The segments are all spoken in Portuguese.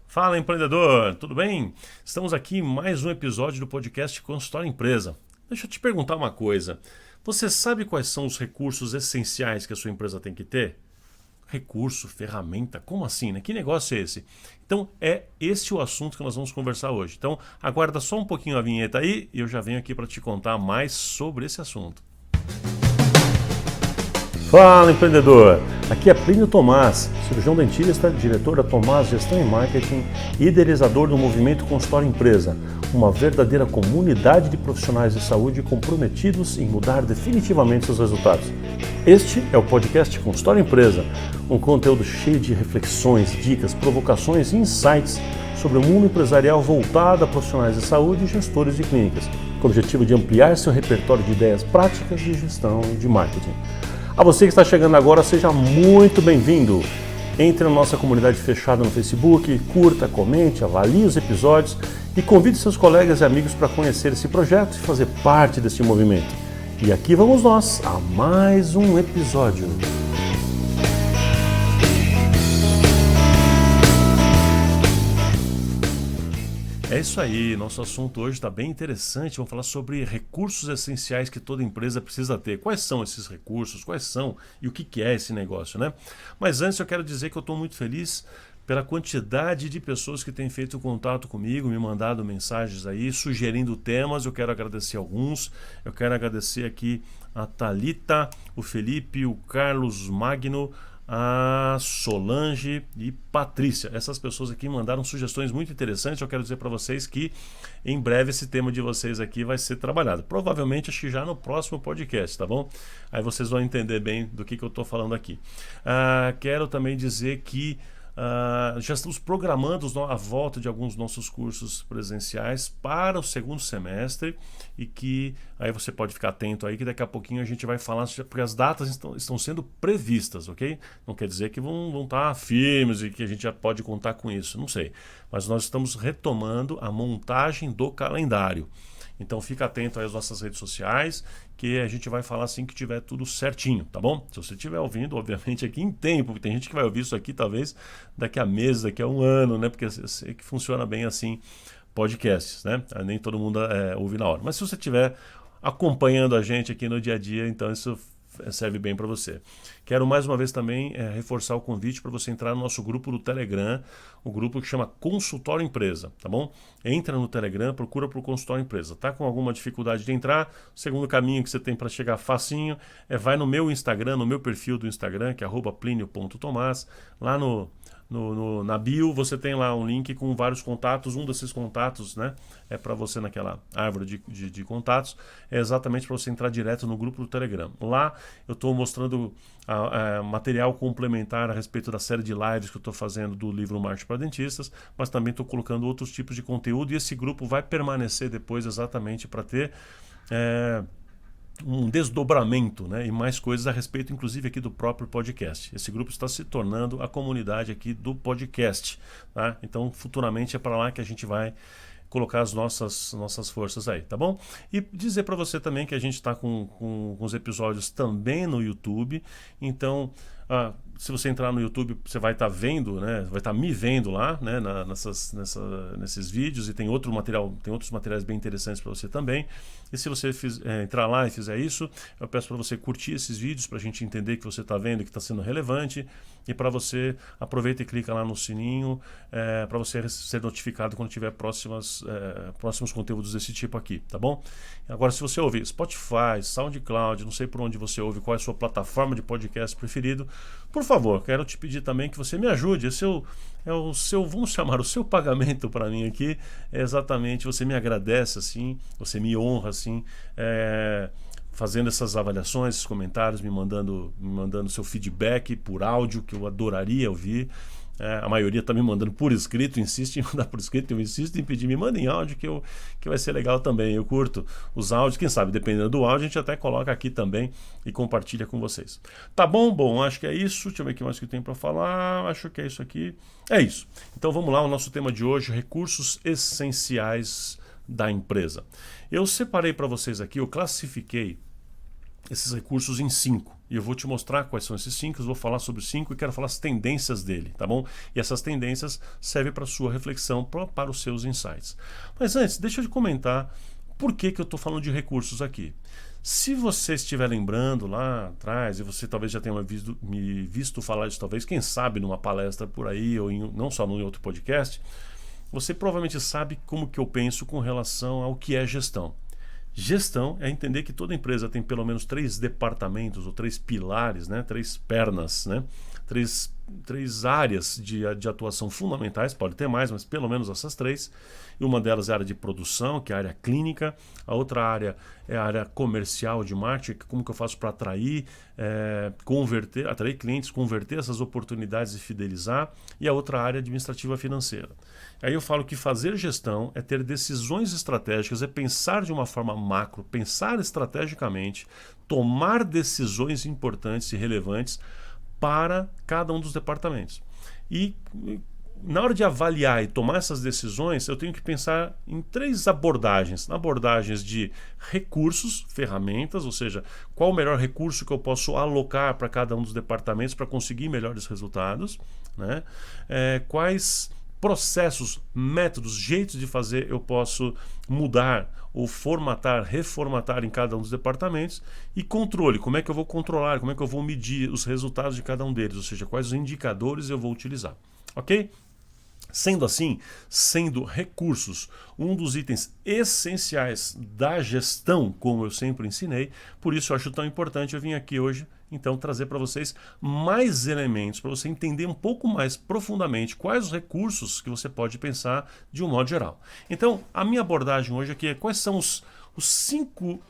Fala, empreendedor, tudo bem? Estamos aqui em mais um episódio do podcast Consultório Empresa. Deixa eu te perguntar uma coisa. Você sabe quais são os recursos essenciais que a sua empresa tem que ter? Recurso, ferramenta, como assim, né? Que negócio é esse? Então, é esse o assunto que nós vamos conversar hoje. Então, aguarda só um pouquinho a vinheta aí e eu já venho aqui para te contar mais sobre esse assunto. Fala, empreendedor! Aqui é Plínio Tomás, cirurgião dentista, diretor da Tomás Gestão e Marketing e idealizador do movimento Consultório Empresa, uma verdadeira comunidade de profissionais de saúde comprometidos em mudar definitivamente seus resultados. Este é o podcast Consultório Empresa, um conteúdo cheio de reflexões, dicas, provocações e insights sobre o mundo empresarial voltado a profissionais de saúde e gestores de clínicas, com o objetivo de ampliar seu repertório de ideias práticas de gestão e de marketing. A você que está chegando agora, seja muito bem-vindo. Entre na nossa comunidade fechada no Facebook, curta, comente, avalie os episódios e convide seus colegas e amigos para conhecer esse projeto e fazer parte desse movimento. E aqui vamos nós a mais um episódio. É isso aí, nosso assunto hoje está bem interessante. Vamos falar sobre recursos essenciais que toda empresa precisa ter. Quais são esses recursos? Quais são e o que é esse negócio, né? Mas antes eu quero dizer que eu estou muito feliz pela quantidade de pessoas que têm feito contato comigo, me mandado mensagens aí, sugerindo temas. Eu quero agradecer alguns. Eu quero agradecer aqui a Thalita, o Felipe, o Carlos Magno, a Solange e Patrícia. Essas pessoas aqui mandaram sugestões muito interessantes. Eu quero dizer para vocês que em breve esse tema de vocês aqui vai ser trabalhado. Provavelmente acho que já no próximo podcast, tá bom? Aí vocês vão entender bem do que eu estou falando aqui. Quero também dizer que já estamos programando a volta de alguns nossos cursos presenciais para o segundo semestre e que aí você pode ficar atento aí que daqui a pouquinho a gente vai falar, porque as datas estão sendo previstas, ok? Não quer dizer que vão estar firmes e que a gente já pode contar com isso, não sei. Mas nós estamos retomando a montagem do calendário. Então fica atento aí às nossas redes sociais, que a gente vai falar assim que tiver tudo certinho, tá bom? Se você estiver ouvindo, obviamente aqui em tempo, porque tem gente que vai ouvir isso aqui talvez daqui a meses, daqui a um ano, né? Porque eu sei que funciona bem assim podcasts, né? Nem todo mundo ouve na hora. Mas se você estiver acompanhando a gente aqui no dia a dia, então isso serve bem para você. Quero mais uma vez também reforçar o convite para você entrar no nosso grupo do Telegram, o grupo que chama Consultório Empresa, tá bom? Entra no Telegram, procura por Consultório Empresa. Tá com alguma dificuldade de entrar? O segundo caminho que você tem para chegar facinho vai no meu Instagram, no meu perfil do Instagram, que é @plinio.tomás. Lá na bio você tem lá um link com vários contatos. Um desses contatos, né, é para você naquela árvore de contatos, é exatamente para você entrar direto no grupo do Telegram. Lá eu estou mostrando material complementar a respeito da série de lives que eu estou fazendo do livro Marketing para Dentistas, mas também estou colocando outros tipos de conteúdo e esse grupo vai permanecer depois exatamente para ter um desdobramento, né, e mais coisas a respeito, inclusive aqui do próprio podcast. Esse grupo está se tornando a comunidade aqui do podcast, tá? Então, futuramente é para lá que a gente vai colocar as nossas forças aí, tá bom? E dizer para você também que a gente está com os episódios também no YouTube, então se você entrar no YouTube, você vai estar vendo, né? Vai estar me vendo lá, né? Nesses vídeos, e tem outros materiais bem interessantes para você também. E se você entrar lá e fizer isso, eu peço para você curtir esses vídeos para a gente entender que você está vendo, que está sendo relevante, e para você aproveita e clica lá no sininho para você ser notificado quando tiver próximos conteúdos desse tipo aqui, tá bom? Agora, se você ouvir Spotify, SoundCloud, não sei por onde você ouve, qual é a sua plataforma de podcast preferido, por favor, quero te pedir também que você me ajude. Vamos chamar o seu pagamento para mim aqui, exatamente, você me agradece assim, você me honra assim, fazendo essas avaliações, esses comentários, me mandando seu feedback por áudio, que eu adoraria ouvir. A maioria está me mandando por escrito, insiste em mandar por escrito, eu insisto em pedir, me mandem áudio que vai ser legal também. Eu curto os áudios, quem sabe, dependendo do áudio, a gente até coloca aqui também e compartilha com vocês. Tá bom? Bom, acho que é isso. Deixa eu ver o que mais que eu tenho para falar. Acho que é isso aqui. É isso. Então vamos lá, o nosso tema de hoje, recursos essenciais da empresa. Eu separei para vocês aqui, eu classifiquei esses recursos em 5. E eu vou te mostrar quais são esses 5, eu vou falar sobre os 5 e quero falar as tendências dele, tá bom? E essas tendências servem para a sua reflexão, para os seus insights. Mas antes, deixa eu te comentar por que eu estou falando de recursos aqui. Se você estiver lembrando lá atrás, e você talvez já tenha me visto falar isso, talvez, quem sabe, numa palestra por aí, ou não só num outro podcast, você provavelmente sabe como que eu penso com relação ao que é gestão. Gestão é entender que toda empresa tem pelo menos 3 departamentos ou 3 pilares, né? 3 pernas, né? Três áreas de atuação fundamentais, pode ter mais, mas pelo menos essas 3. E uma delas é a área de produção, que é a área clínica. A outra área é a área comercial de marketing, como que eu faço para atrair clientes, converter essas oportunidades e fidelizar. E a outra área administrativa financeira. Aí eu falo que fazer gestão é ter decisões estratégicas, é pensar de uma forma macro, pensar estrategicamente, tomar decisões importantes e relevantes para cada um dos departamentos. E na hora de avaliar e tomar essas decisões, eu tenho que pensar em 3 abordagens. Abordagens de recursos, ferramentas, ou seja, qual o melhor recurso que eu posso alocar para cada um dos departamentos para conseguir melhores resultados, né? Quais processos, métodos, jeitos de fazer eu posso mudar ou formatar, reformatar em cada um dos departamentos, e controle, como é que eu vou controlar, como é que eu vou medir os resultados de cada um deles, ou seja, quais os indicadores eu vou utilizar, ok? Sendo assim, sendo recursos um dos itens essenciais da gestão, como eu sempre ensinei, por isso eu acho tão importante eu vim aqui hoje, então, trazer para vocês mais elementos, para você entender um pouco mais profundamente quais os recursos que você pode pensar de um modo geral. Então, a minha abordagem hoje aqui é quais são os 5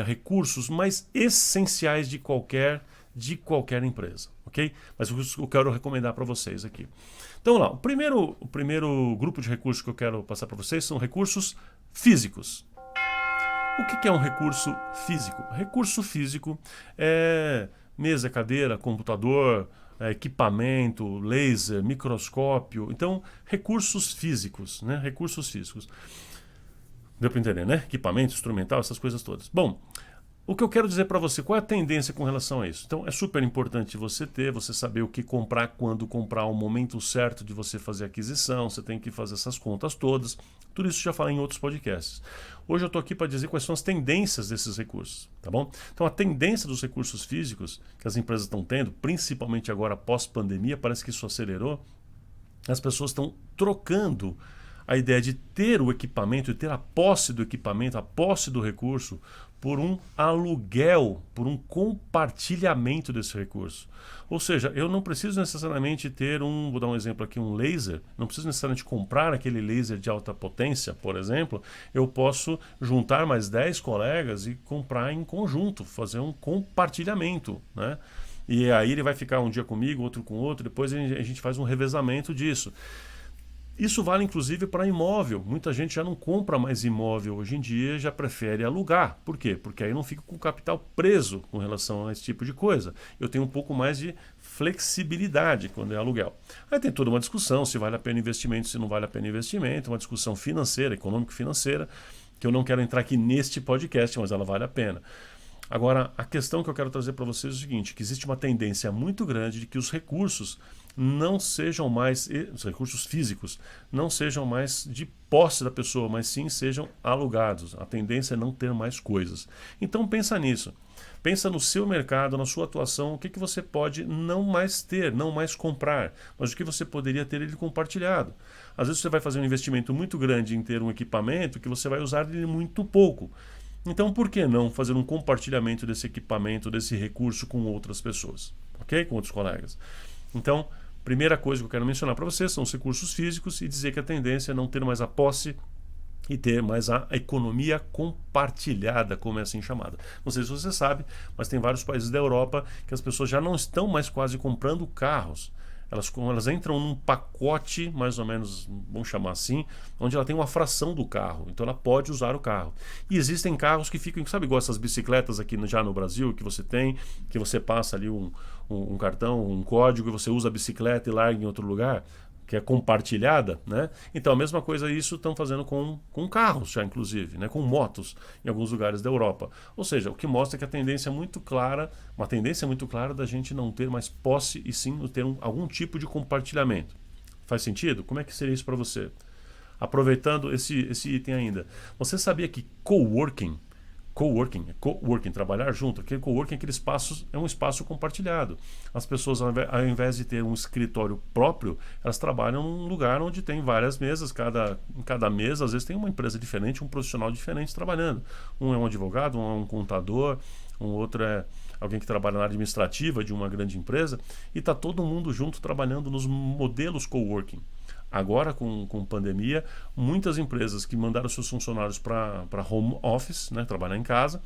recursos mais essenciais de qualquer empresa, ok? Mas eu quero recomendar para vocês aqui. Então, lá, o primeiro grupo de recursos que eu quero passar para vocês são recursos físicos. O que é um recurso físico? Recurso físico é mesa, cadeira, computador, equipamento, laser, microscópio. Então, recursos físicos, né? Recursos físicos. Deu para entender, né? Equipamento, instrumental, essas coisas todas. Bom, o que eu quero dizer para você, qual é a tendência com relação a isso? Então, é super importante você saber o que comprar, quando comprar, o momento certo de você fazer a aquisição, você tem que fazer essas contas todas. Tudo isso já falei em outros podcasts. Hoje eu estou aqui para dizer quais são as tendências desses recursos, tá bom? Então, a tendência dos recursos físicos que as empresas estão tendo, principalmente agora pós-pandemia, parece que isso acelerou, as pessoas estão trocando a ideia de ter o equipamento e ter a posse do equipamento, a posse do recurso, por um aluguel, por um compartilhamento desse recurso. Ou seja, eu não preciso necessariamente ter vou dar um exemplo aqui, um laser, não preciso necessariamente comprar aquele laser de alta potência, por exemplo, eu posso juntar mais 10 colegas e comprar em conjunto, fazer um compartilhamento, né? E aí ele vai ficar um dia comigo, outro com outro, depois a gente faz um revezamento disso. Isso vale inclusive para imóvel. Muita gente já não compra mais imóvel hoje em dia, já prefere alugar. Por quê? Porque aí não fica com o capital preso com relação a esse tipo de coisa. Eu tenho um pouco mais de flexibilidade quando é aluguel. Aí tem toda uma discussão se vale a pena investimento, se não vale a pena investimento, uma discussão financeira, econômico-financeira, que eu não quero entrar aqui neste podcast, mas ela vale a pena. Agora, a questão que eu quero trazer para vocês é o seguinte, que existe uma tendência muito grande de que os recursos não sejam mais, os recursos físicos, não sejam mais de posse da pessoa, mas sim sejam alugados. A tendência é não ter mais coisas. Então pensa nisso. Pensa no seu mercado, na sua atuação, o que você pode não mais ter, não mais comprar, mas o que você poderia ter ele compartilhado. Às vezes você vai fazer um investimento muito grande em ter um equipamento que você vai usar ele muito pouco. Então, por que não fazer um compartilhamento desse equipamento, desse recurso com outras pessoas, ok? Com outros colegas. Então, primeira coisa que eu quero mencionar para vocês são os recursos físicos e dizer que a tendência é não ter mais a posse e ter mais a economia compartilhada, como é assim chamada. Não sei se você sabe, mas tem vários países da Europa que as pessoas já não estão mais quase comprando carros. Elas entram num pacote, mais ou menos, vamos chamar assim, onde ela tem uma fração do carro, então ela pode usar o carro. E existem carros que ficam, sabe igual essas bicicletas aqui já no Brasil, que você tem, que você passa ali um cartão, um código, e você usa a bicicleta e larga em outro lugar? que é compartilhada, né? Então a mesma coisa isso estão fazendo com carros já, inclusive, né? Com motos em alguns lugares da Europa. Ou seja, o que mostra que a tendência é muito clara, uma tendência muito clara da gente não ter mais posse e sim ter algum tipo de compartilhamento. Faz sentido? Como é que seria isso para você? Aproveitando esse item ainda, você sabia que coworking, trabalhar junto, aquele coworking, aquele espaço é um espaço compartilhado. As pessoas, ao invés de ter um escritório próprio, elas trabalham num lugar onde tem várias mesas, em cada mesa, às vezes tem uma empresa diferente, um profissional diferente trabalhando. Um é um advogado, um é um contador, um outro é alguém que trabalha na área administrativa de uma grande empresa, e está todo mundo junto trabalhando nos modelos coworking. Agora, com pandemia, muitas empresas que mandaram seus funcionários para home office, né, trabalhar em casa,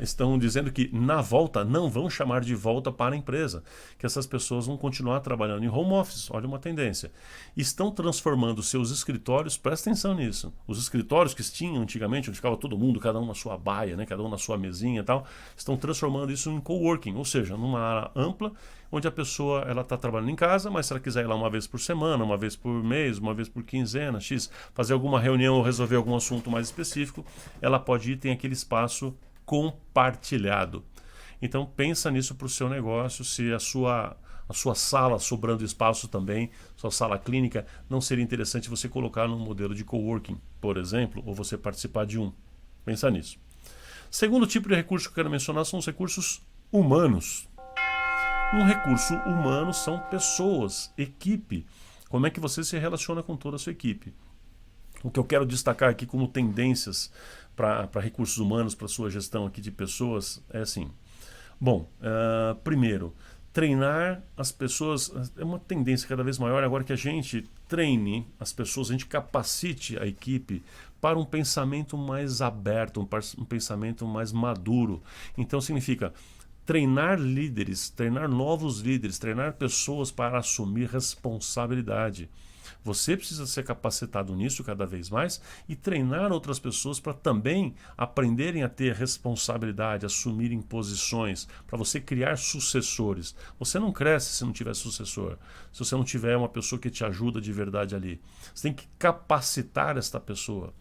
estão dizendo que na volta não vão chamar de volta para a empresa, que essas pessoas vão continuar trabalhando em home office. Olha uma tendência. Estão transformando seus escritórios, presta atenção nisso, os escritórios que tinham antigamente, onde ficava todo mundo, cada um na sua baia, né, cada um na sua mesinha e tal, estão transformando isso em coworking, ou seja, numa área ampla, onde a pessoa ela está trabalhando em casa, mas se ela quiser ir lá uma vez por semana, uma vez por mês, uma vez por quinzena, fazer alguma reunião ou resolver algum assunto mais específico, ela pode ir, tem aquele espaço compartilhado. Então pensa nisso para o seu negócio, se a sua sala sobrando espaço também, sua sala clínica, não seria interessante você colocar num modelo de coworking, por exemplo, ou você participar de um. Pensa nisso. Segundo tipo de recurso que eu quero mencionar são os recursos humanos. Um recurso humano são pessoas, equipe. Como é que você se relaciona com toda a sua equipe? O que eu quero destacar aqui como tendências para recursos humanos, para sua gestão aqui de pessoas, é assim. Bom, primeiro, treinar as pessoas é uma tendência cada vez maior agora que a gente treine as pessoas, a gente capacite a equipe para um pensamento mais aberto, um pensamento mais maduro. Então significa treinar líderes, treinar novos líderes, treinar pessoas para assumir responsabilidade. Você precisa ser capacitado nisso cada vez mais e treinar outras pessoas para também aprenderem a ter responsabilidade, assumirem posições, para você criar sucessores. Você não cresce se não tiver sucessor, se você não tiver uma pessoa que te ajuda de verdade ali. Você tem que capacitar esta pessoa.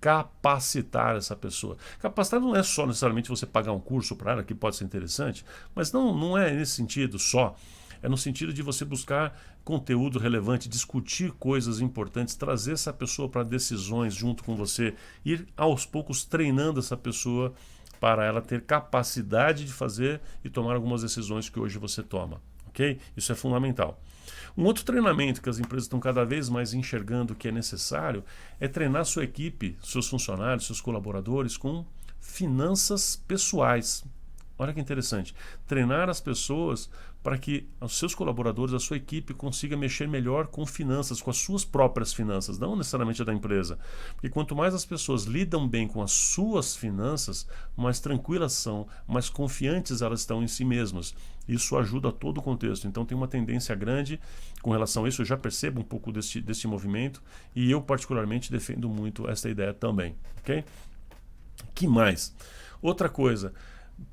Capacitar essa pessoa. Capacitar não é só necessariamente você pagar um curso para ela, que pode ser interessante, mas não é nesse sentido só. É no sentido de você buscar conteúdo relevante, discutir coisas importantes, trazer essa pessoa para decisões junto com você, ir aos poucos treinando essa pessoa para ela ter capacidade de fazer e tomar algumas decisões que hoje você toma. Ok? Isso é fundamental. Um outro treinamento que as empresas estão cada vez mais enxergando que é necessário é treinar sua equipe, seus funcionários, seus colaboradores com finanças pessoais. Olha que interessante. Treinar as pessoas para que os seus colaboradores, a sua equipe consiga mexer melhor com finanças, com as suas próprias finanças, não necessariamente a da empresa. Porque quanto mais as pessoas lidam bem com as suas finanças, mais tranquilas são, mais confiantes elas estão em si mesmas. Isso ajuda a todo o contexto. Então tem uma tendência grande com relação a isso. Eu já percebo um pouco desse movimento e eu particularmente defendo muito essa ideia também. Ok? Que mais? Outra coisa.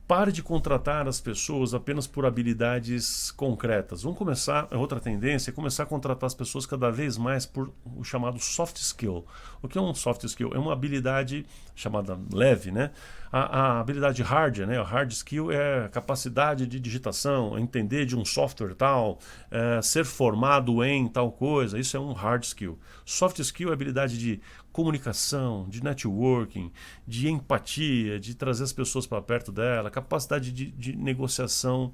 Pare de contratar as pessoas apenas por habilidades concretas. Vamos começar, outra tendência é começar a contratar as pessoas cada vez mais por o chamado soft skill. O que é um soft skill? É uma habilidade chamada leve, né? A habilidade hard, né? A hard skill é a capacidade de digitação, entender de um software tal, ser formado em tal coisa. Isso é um hard skill. Soft skill é a habilidade de comunicação, de networking, de empatia, de trazer as pessoas para perto dela, capacidade de negociação,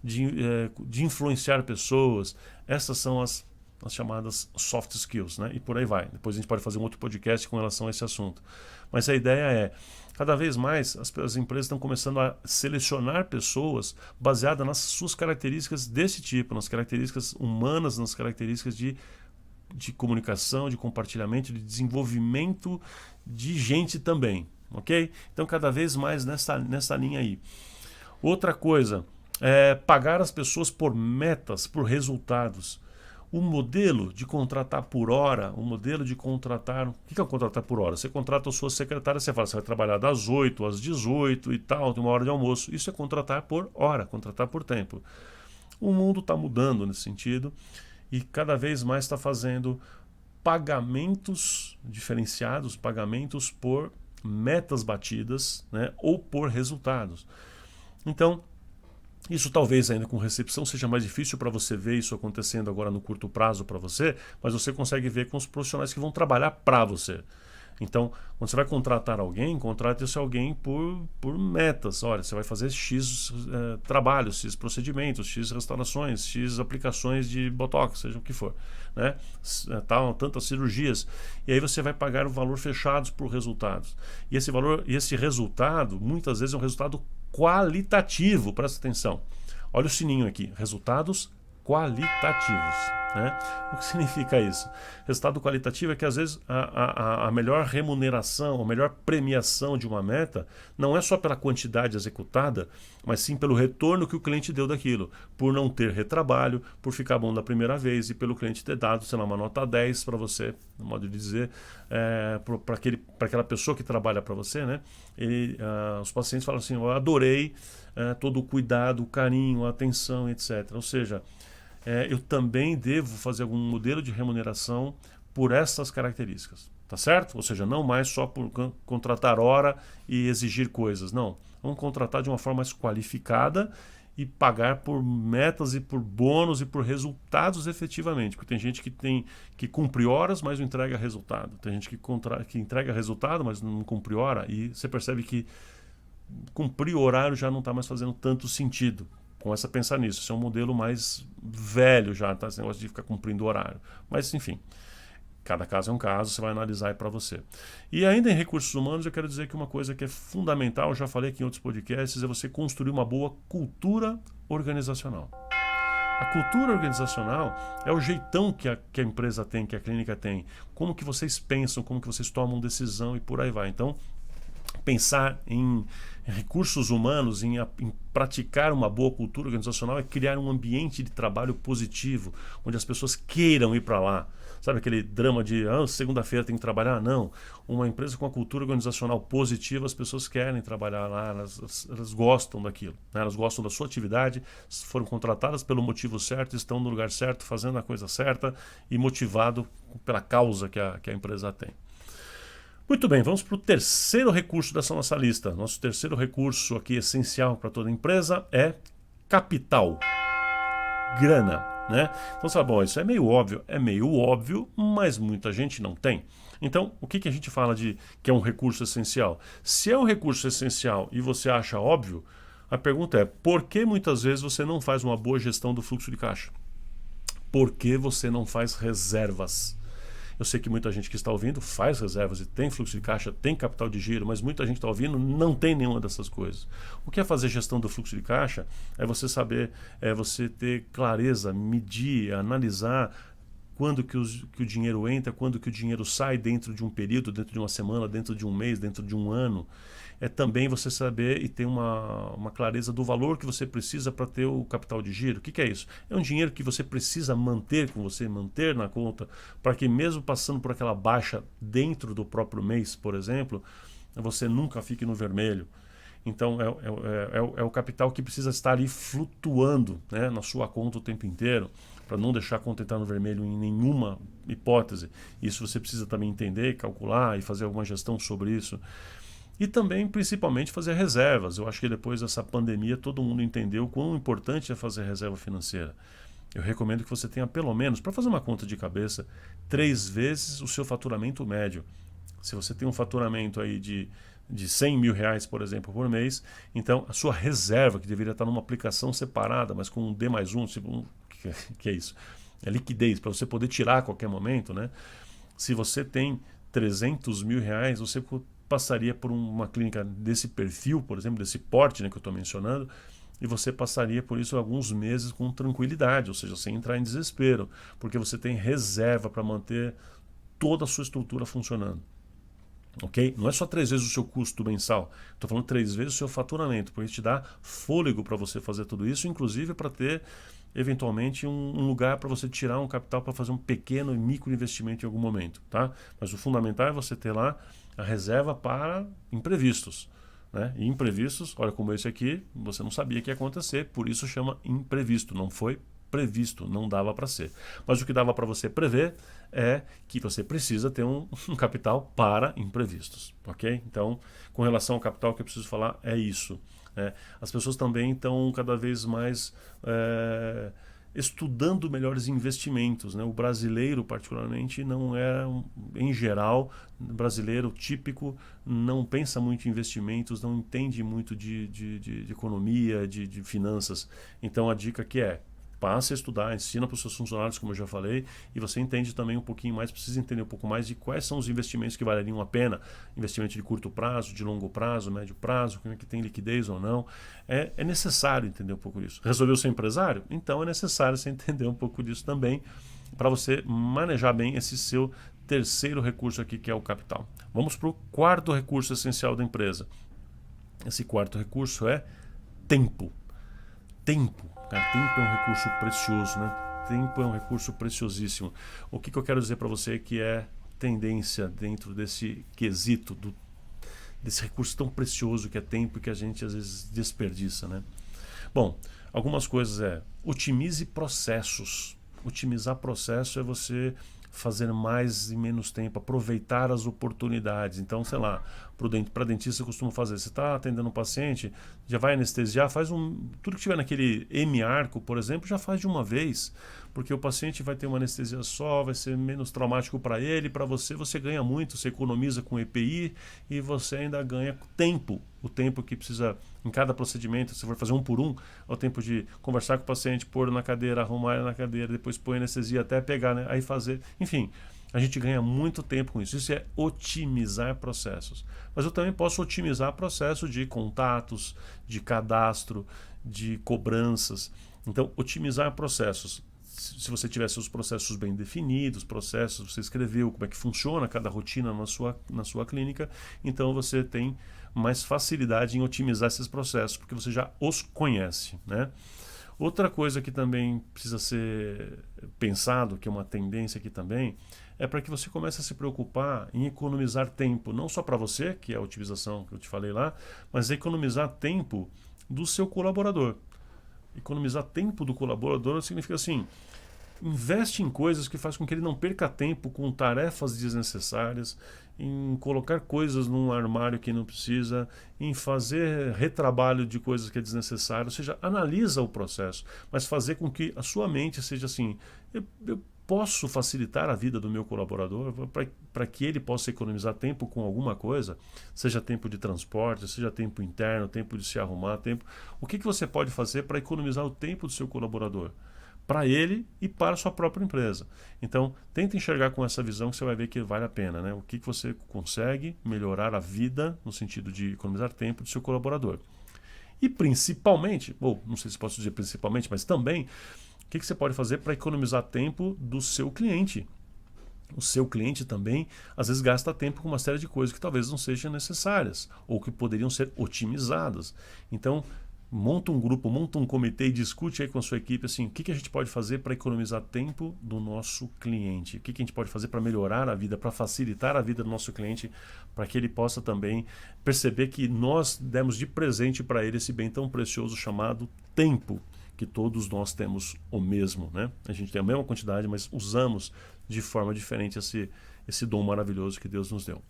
de influenciar pessoas. Essas são as chamadas soft skills, né? E por aí vai. Depois a gente pode fazer um outro podcast com relação a esse assunto. Mas a ideia é, cada vez mais as empresas estão começando a selecionar pessoas baseadas nas suas características desse tipo, nas características humanas, nas características de comunicação, de compartilhamento, de desenvolvimento de gente também, ok? Então cada vez mais nessa linha aí. Outra coisa, pagar as pessoas por metas, por resultados. O modelo de contratar por hora, o modelo de contratar... O que é contratar por hora? Você contrata a sua secretária, você fala, você vai trabalhar das 8 às 18 e tal, tem uma hora de almoço. Isso é contratar por hora, contratar por tempo. O mundo está mudando nesse sentido. e cada vez mais está fazendo pagamentos diferenciados, pagamentos por metas batidas, né, ou por resultados. Então, isso talvez ainda com recepção seja mais difícil para você ver isso acontecendo agora no curto prazo para você, mas você consegue ver com os profissionais que vão trabalhar para você. Então, quando você vai contratar alguém, contrate esse alguém por metas. Olha, você vai fazer X trabalhos, X procedimentos, X restaurações, X aplicações de Botox, seja o que for, né? Tantas cirurgias. E aí você vai pagar o valor fechados por resultados. E esse valor, esse resultado, muitas vezes é um resultado qualitativo. Presta atenção. Olha o sininho aqui. Resultados qualitativos. Né? O que significa isso? Resultado qualitativo é que às vezes a melhor remuneração, a melhor premiação de uma meta não é só pela quantidade executada, mas sim pelo retorno que o cliente deu daquilo, por não ter retrabalho, por ficar bom da primeira vez e pelo cliente ter dado, sei lá, uma nota 10 para você, no modo de dizer, para aquela pessoa que trabalha para você, né? Os pacientes falam assim, eu adorei todo o cuidado, o carinho, a atenção, etc. Ou seja, eu também devo fazer algum modelo de remuneração por essas características, tá certo? Ou seja, não mais só por contratar hora e exigir coisas, não. Vamos contratar de uma forma mais qualificada e pagar por metas e por bônus e por resultados efetivamente, porque tem gente que cumpre horas, mas não entrega resultado. Tem gente que entrega resultado, mas não cumpre hora, e você percebe que cumprir o horário já não está mais fazendo tanto sentido. Começa a pensar nisso. Isso é um modelo mais velho já, tá? Esse negócio de ficar cumprindo horário. Mas, enfim, cada caso é um caso, você vai analisar aí para você. E ainda em recursos humanos, eu quero dizer que uma coisa que é fundamental, eu já falei aqui em outros podcasts, é você construir uma boa cultura organizacional. A cultura organizacional é o jeitão que a empresa tem, que a clínica tem. Como que vocês pensam, como que vocês tomam decisão e por aí vai. Então, pensar em recursos humanos, em praticar uma boa cultura organizacional é criar um ambiente de trabalho positivo, onde as pessoas queiram ir para lá. Sabe aquele drama de segunda-feira tem que trabalhar? Não. Uma empresa com uma cultura organizacional positiva, as pessoas querem trabalhar lá, elas gostam daquilo, né? Elas gostam da sua atividade, foram contratadas pelo motivo certo, estão no lugar certo, fazendo a coisa certa e motivado pela causa que a empresa tem. Muito bem, vamos para o terceiro recurso dessa nossa lista. Nosso terceiro recurso aqui essencial para toda empresa é capital, grana, né? Então você fala, bom, isso é meio óbvio, mas muita gente não tem. Então, o que a gente fala de que é um recurso essencial? Se é um recurso essencial e você acha óbvio, a pergunta é, por que muitas vezes você não faz uma boa gestão do fluxo de caixa? Por que você não faz reservas? Eu sei que muita gente que está ouvindo faz reservas e tem fluxo de caixa, tem capital de giro, mas muita gente está ouvindo não tem nenhuma dessas coisas. O que é fazer gestão do fluxo de caixa? É você saber, é você ter clareza, medir, analisar quando que o dinheiro entra, quando que o dinheiro sai dentro de um período, dentro de uma semana, dentro de um mês, dentro de um ano. É também você saber e ter uma clareza do valor que você precisa para ter o capital de giro. O que é isso? É um dinheiro que você precisa manter com você, manter na conta, para que mesmo passando por aquela baixa dentro do próprio mês, por exemplo, você nunca fique no vermelho. Então é o capital que precisa estar ali flutuando, né, na sua conta o tempo inteiro, para não deixar a conta entrar no vermelho em nenhuma hipótese. Isso você precisa também entender, calcular e fazer alguma gestão sobre isso. E também, principalmente, fazer reservas. Eu acho que depois dessa pandemia todo mundo entendeu o quão importante é fazer reserva financeira. Eu recomendo que você tenha pelo menos, para fazer uma conta de cabeça, 3 vezes o seu faturamento médio. Se você tem um faturamento aí de 100 mil reais, por exemplo, por mês, então a sua reserva, que deveria estar numa aplicação separada, mas com um D+1, tipo, que é isso? É liquidez, para você poder tirar a qualquer momento, né? Se você tem 300 mil reais, você passaria por uma clínica desse perfil, por exemplo, desse porte, né, que eu estou mencionando, e você passaria por isso alguns meses com tranquilidade, ou seja, sem entrar em desespero, porque você tem reserva para manter toda a sua estrutura funcionando. Ok? Não é só 3 vezes o seu custo mensal, estou falando 3 vezes o seu faturamento, porque te dá fôlego para você fazer tudo isso, inclusive para ter eventualmente um lugar para você tirar um capital para fazer um pequeno e micro investimento em algum momento, tá? Mas o fundamental é você ter lá a reserva para imprevistos, né? E imprevistos, olha como esse aqui, você não sabia que ia acontecer, por isso chama imprevisto, não foi previsto, não dava para ser. Mas o que dava para você prever é que você precisa ter um capital para imprevistos, ok? Então, com relação ao capital, o que eu preciso falar é isso. As pessoas também estão cada vez mais estudando melhores investimentos, né? O brasileiro, particularmente, não é, em geral, brasileiro típico, não pensa muito em investimentos, não entende muito de economia, de finanças. Então, a dica aqui é: passe a estudar, ensina para os seus funcionários, como eu já falei, e você entende também um pouquinho mais, precisa entender um pouco mais de quais são os investimentos que valeriam a pena. Investimento de curto prazo, de longo prazo, médio prazo, como é que tem liquidez ou não. É necessário entender um pouco disso. Resolveu ser empresário? Então é necessário você entender um pouco disso também, para você manejar bem esse seu terceiro recurso aqui, que é o capital. Vamos para o quarto recurso essencial da empresa. Esse quarto recurso é tempo. Tempo. Cara, tempo é um recurso precioso, né? Tempo é um recurso preciosíssimo. O que eu quero dizer para você que é tendência dentro desse quesito, desse recurso tão precioso que é tempo e que a gente às vezes desperdiça, né? Bom, algumas coisas otimize processos. Otimizar processo é você fazer mais em menos tempo, aproveitar as oportunidades. Então, sei lá, para dentista eu costumo fazer. Você está atendendo um paciente, já vai anestesiar, tudo que tiver naquele hemiarco, por exemplo, já faz de uma vez, porque o paciente vai ter uma anestesia só, vai ser menos traumático para ele, para você ganha muito, você economiza com EPI e você ainda ganha tempo. O tempo que precisa, em cada procedimento, se for fazer um por um, é o tempo de conversar com o paciente, pôr na cadeira, arrumar ele na cadeira, depois pôr anestesia até pegar, né? Aí fazer, enfim, a gente ganha muito tempo com isso. Isso é otimizar processos. Mas eu também posso otimizar processo de contatos, de cadastro, de cobranças. Então, otimizar processos. Se você tiver seus processos bem definidos, você escreveu como é que funciona cada rotina na sua clínica, então você tem mais facilidade em otimizar esses processos, porque você já os conhece, né? Outra coisa que também precisa ser pensado, que é uma tendência aqui também, é para que você comece a se preocupar em economizar tempo, não só para você, que é a otimização que eu te falei lá, mas economizar tempo do seu colaborador. Economizar tempo do colaborador significa assim: investe em coisas que fazem com que ele não perca tempo com tarefas desnecessárias, em colocar coisas num armário que não precisa, em fazer retrabalho de coisas que é desnecessário. Ou seja, analisa o processo, mas fazer com que a sua mente seja assim: eu posso facilitar a vida do meu colaborador para que ele possa economizar tempo com alguma coisa, seja tempo de transporte, seja tempo interno, tempo de se arrumar, tempo. O que você pode fazer para economizar o tempo do seu colaborador? Para ele e para a sua própria empresa. Então, tenta enxergar com essa visão que você vai ver que vale a pena, né? O que você consegue melhorar a vida, no sentido de economizar tempo do seu colaborador. E principalmente, ou não sei se posso dizer principalmente, mas também, o que você pode fazer para economizar tempo do seu cliente? O seu cliente também, às vezes, gasta tempo com uma série de coisas que talvez não sejam necessárias ou que poderiam ser otimizadas. Então, monta um grupo, monta um comitê e discute aí com a sua equipe assim, o que a gente pode fazer para economizar tempo do nosso cliente, o que a gente pode fazer para melhorar a vida, para facilitar a vida do nosso cliente, para que ele possa também perceber que nós demos de presente para ele esse bem tão precioso chamado tempo, que todos nós temos o mesmo, né? A gente tem a mesma quantidade, mas usamos de forma diferente esse dom maravilhoso que Deus nos deu.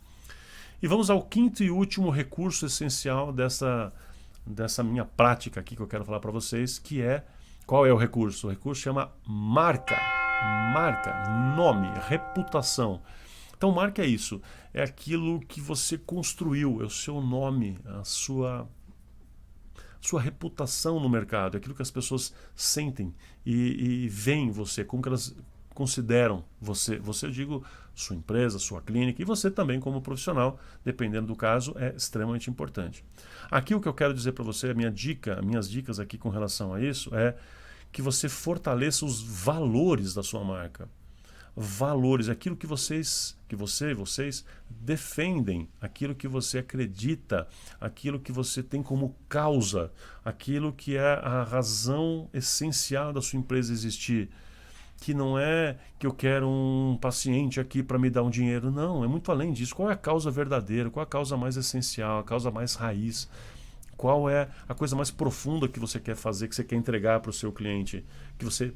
E vamos ao quinto e último recurso essencial dessa minha prática aqui que eu quero falar para vocês, que é, qual é o recurso? O recurso chama marca, nome, reputação. Então marca é isso, é aquilo que você construiu, é o seu nome, a sua reputação no mercado, é aquilo que as pessoas sentem e veem você, como que elas consideram você, eu digo sua empresa, sua clínica e você também como profissional, dependendo do caso, é extremamente importante. Aqui o que eu quero dizer para você, minhas dicas aqui com relação a isso é que você fortaleça os valores da sua marca. Valores, aquilo que vocês defendem, aquilo que você acredita, aquilo que você tem como causa, aquilo que é a razão essencial da sua empresa existir. Que não é que eu quero um paciente aqui para me dar um dinheiro, não, é muito além disso. Qual é a causa verdadeira, qual é a causa mais essencial, a causa mais raiz? Qual é a coisa mais profunda que você quer fazer, que você quer entregar para o seu cliente?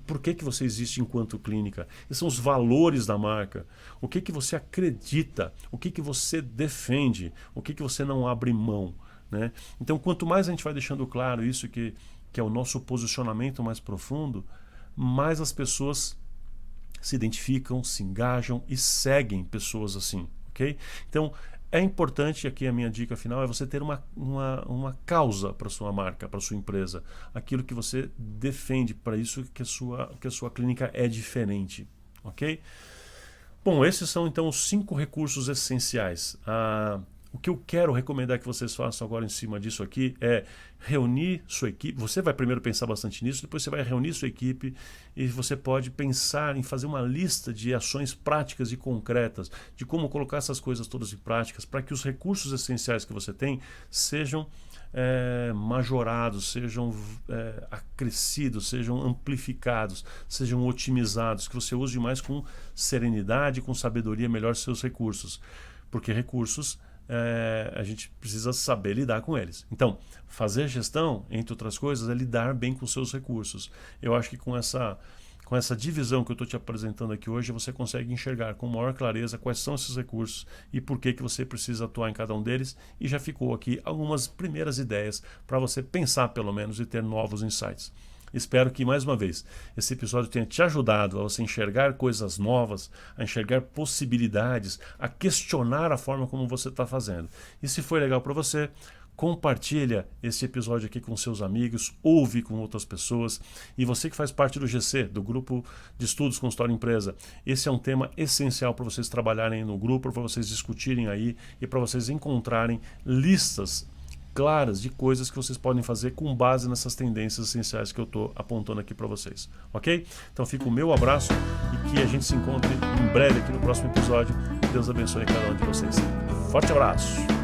Por que você existe enquanto clínica? Esses são os valores da marca. O que você acredita? O que você defende? O que você não abre mão? Né? Então, quanto mais a gente vai deixando claro isso, que é o nosso posicionamento mais profundo, mais as pessoas se identificam, se engajam e seguem pessoas assim. Okay? Então, é importante, aqui a minha dica final, é você ter uma causa para sua marca, para sua empresa. Aquilo que você defende, para isso que a sua clínica é diferente. Ok? Bom, esses são então os 5 recursos essenciais. O que eu quero recomendar que vocês façam agora em cima disso aqui é reunir sua equipe. Você vai primeiro pensar bastante nisso, depois você vai reunir sua equipe e você pode pensar em fazer uma lista de ações práticas e concretas, de como colocar essas coisas todas em práticas, para que os recursos essenciais que você tem sejam majorados, sejam acrescidos, sejam amplificados, sejam otimizados, que você use mais com serenidade, com sabedoria melhor seus recursos. Porque recursos a gente precisa saber lidar com eles. Então, fazer gestão, entre outras coisas, é lidar bem com seus recursos. Eu acho que com essa divisão que eu estou te apresentando aqui hoje, você consegue enxergar com maior clareza quais são esses recursos e por que você precisa atuar em cada um deles, e já ficou aqui algumas primeiras ideias para você pensar pelo menos e ter novos insights. Espero que, mais uma vez, esse episódio tenha te ajudado a você enxergar coisas novas, a enxergar possibilidades, a questionar a forma como você está fazendo. E se foi legal para você, compartilha esse episódio aqui com seus amigos, ouve com outras pessoas. E você que faz parte do GC, do Grupo de Estudos Consultório Empresa, esse é um tema essencial para vocês trabalharem no grupo, para vocês discutirem aí e para vocês encontrarem listas claras de coisas que vocês podem fazer com base nessas tendências essenciais que eu estou apontando aqui para vocês, ok? Então fica o meu abraço e que a gente se encontre em breve aqui no próximo episódio. Deus abençoe cada um de vocês. Forte abraço!